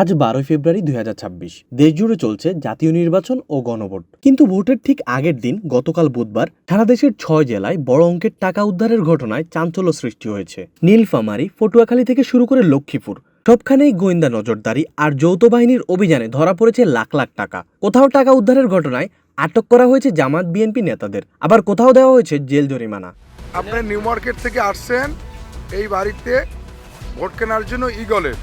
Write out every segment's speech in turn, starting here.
আজ 12 ফেব্রুয়ারি 2026। দেশজুড়ে চলছে জাতীয় নির্বাচন ও গণভোট। কিন্তু ভোটের ঠিক আগের দিন গতকাল বুধবার সারা দেশের 6 জেলায় বড় অঙ্কের টাকা উদ্ধারের ঘটনায় চাঞ্চল্য সৃষ্টি হয়েছে। নীলফামারী, পটুয়াখালী থেকে শুরু করে লক্ষ্মীপুর, সবখানেই গোয়েন্দা নজরদারি আর যৌথ বাহিনীর অভিযানে ধরা পড়েছে লাখ লাখ টাকা। কোথাও টাকা উদ্ধারের ঘটনায় আটক করা হয়েছে জামাত বিএনপি নেতাদের, আবার কোথাও দেওয়া হয়েছে জেল জরিমানা। আপনি নিউ মার্কেট থেকে আসছেন এই বাড়িতে ভোট কেনার জন্য ইগলের।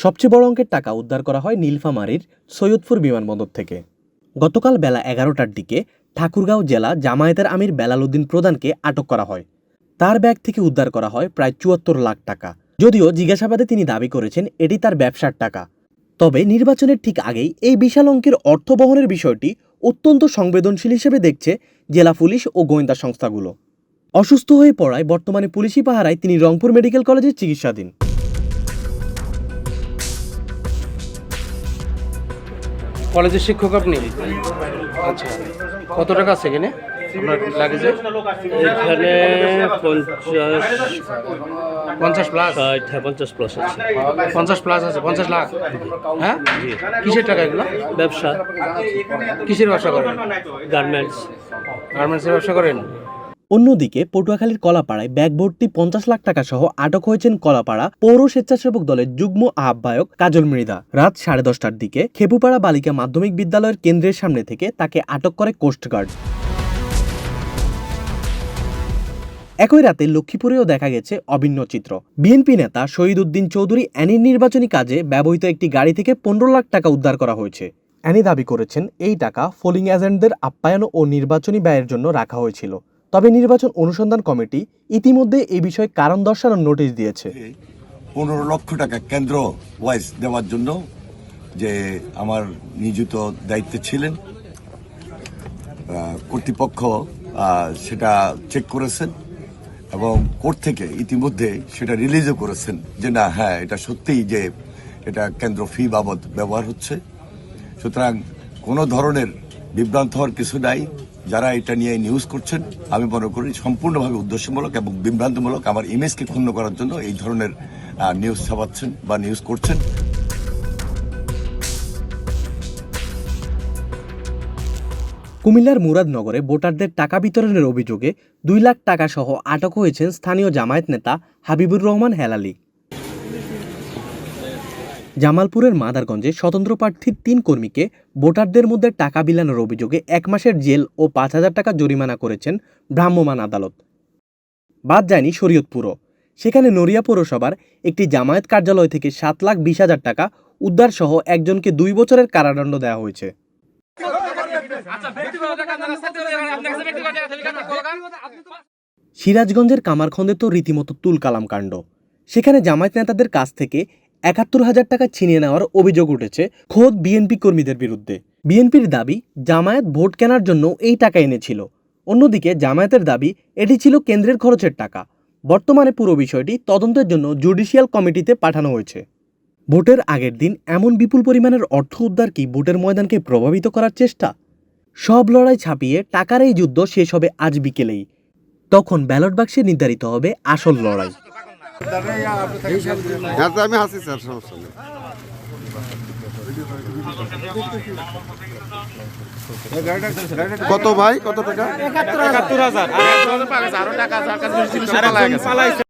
সবচেয়ে বড় অঙ্কের টাকা উদ্ধার করা হয় নীলফামারীর সৈয়দপুর বিমানবন্দর থেকে। গতকাল বেলা 11টার দিকে ঠাকুরগাঁও জেলা জামায়াতের আমির বেলাল উদ্দিন প্রধানকে আটক করা হয়। তার ব্যাগ থেকে উদ্ধার করা হয় প্রায় 74 লাখ টাকা। যদিও জিজ্ঞাসাবাদে তিনি দাবি করেছেন এটি তার ব্যবসার টাকা। তবে নির্বাচনের ঠিক আগেই এই বিশাল অঙ্কের অর্থ বহনের বিষয়টি অত্যন্ত সংবেদনশীল হিসেবে দেখছে জেলা পুলিশ ও গোয়েন্দা সংস্থাগুলো। অসুস্থ হয়ে পড়ায় বর্তমানে পুলিশি পাহারায় তিনি রংপুর মেডিকেল কলেজে চিকিৎসাধীন। কলেজের শিক্ষক আপনি? আচ্ছা, কত টাকা আছে এখানে আপনার লাগেজে? এখানে 50 প্লাস? 50 প্লাস আছে। 50 প্লাস আছে? 50 লাখ? হ্যাঁ, কিসের টাকা এগুলো? ব্যবসা। কিসের ব্যবসা করেন? গার্মেন্টস। গার্মেন্টসের ব্যবসা করেন? অন্যদিকে পটুয়াখালীর কলাপাড়ায় ব্যাগ ভর্তি 50 লাখ টাকা সহ আটক হয়েছেন কলাপাড়া পৌর স্বেচ্ছাসেবক দলের যুগ্ম আহ্বায়ক কাজল মৃধা। রাত 10:30টার দিকে খেপুপাড়া বালিকা মাধ্যমিক বিদ্যালয়ের কেন্দ্রের সামনে থেকে তাকে আটক করে কোস্টগার্ড। একই রাতে লক্ষ্মীপুরেও দেখা গেছে অভিন্ন চিত্র। বিএনপি নেতা শহীদ উদ্দিন চৌধুরী অ্যানির নির্বাচনী কাজে ব্যবহৃত একটি গাড়ি থেকে 15 লাখ টাকা উদ্ধার করা হয়েছে। অ্যানি দাবি করেছেন এই টাকা পোলিং এজেন্টদের আপ্যায়ন ও নির্বাচনী ব্যয়ের জন্য রাখা হয়েছিল। তবে নির্বাচন অনুসন্ধান কমিটি ইতিমধ্যে এই বিষয়ে কারণ দর্শানোর নোটিশ দিয়েছে। 15 লক্ষ টাকা কেন্দ্র ওয়াইজ দেওয়ার জন্য যে আমার নিয়োজিত দায়িত্বে ছিলেন কর্তৃপক্ষ সেটা চেক করেছেন এবং কোর্ট থেকে ইতিমধ্যে সেটা রিলিজও করেছেন যে না, হ্যাঁ, এটা সত্যিই যে এটা কেন্দ্র ফি বাবদ ব্যবহার হচ্ছে। সুতরাং কোনো ধরনের বিভ্রান্ত হওয়ার কিছু নাই। যারা এটা নিয়ে নিউজ করছেন আমি মনে করি সম্পূর্ণভাবে উদ্দেশ্যমূলক এবং বিভ্রান্তমূলক আমার ইমেজকে ক্ষুণ্ণ করার জন্য এই ধরনের নিউজ ছাপাচ্ছেন বা নিউজ করছেন। কুমিল্লার মুরাদনগরে ভোটারদের টাকা বিতরণের অভিযোগে 2 লাখ টাকা সহ আটক হয়েছেন স্থানীয় জামায়াত নেতা হাবিবুর রহমান হেলালি। জামালপুরের মাদারগঞ্জে স্বতন্ত্র প্রার্থীর 3 কর্মীকে ভোটারদের মধ্যে টাকা বিলানোর অভিযোগে 1 মাসের জেল ও 5,000 টাকা জরিমানা করেছেন ভ্রাম্যমাণ আদালত। বাদ যায়নি শরীয়তপুরও। সেখানে নড়িয়া পৌরসভার একটি জামায়াত কার্যালয় থেকে 7,20,000 টাকা উদ্ধার সহ একজনকে 2 বছরের কারাদণ্ড দেওয়া হয়েছে। সিরাজগঞ্জের কামারখন্দে তো রীতিমতো তুলকালাম কাণ্ড। সেখানে জামায়াত নেতাদের কাছ থেকে 71,000 টাকা ছিনিয়ে নেওয়ার অভিযোগ উঠেছে খোদ বিএনপি কর্মীদের বিরুদ্ধে। বিএনপির দাবি জামায়াত ভোট কেনার জন্য এই টাকা এনেছিল। অন্যদিকে জামায়াতের দাবি এটি ছিল কেন্দ্রের খরচের টাকা। বর্তমানে পুরো বিষয়টি তদন্তের জন্য জুডিশিয়াল কমিটিতে পাঠানো হয়েছে। ভোটের আগের দিন এমন বিপুল পরিমাণের অর্থ উদ্ধার কি ভোটের ময়দানকে প্রভাবিত করার চেষ্টা? সব লড়াই ছাপিয়ে টাকার এই যুদ্ধ শেষ হবে আজ বিকেলেই। তখন ব্যালট বাক্সে নির্ধারিত হবে আসল লড়াই। কত ভাই, কত টাকা? 71,000।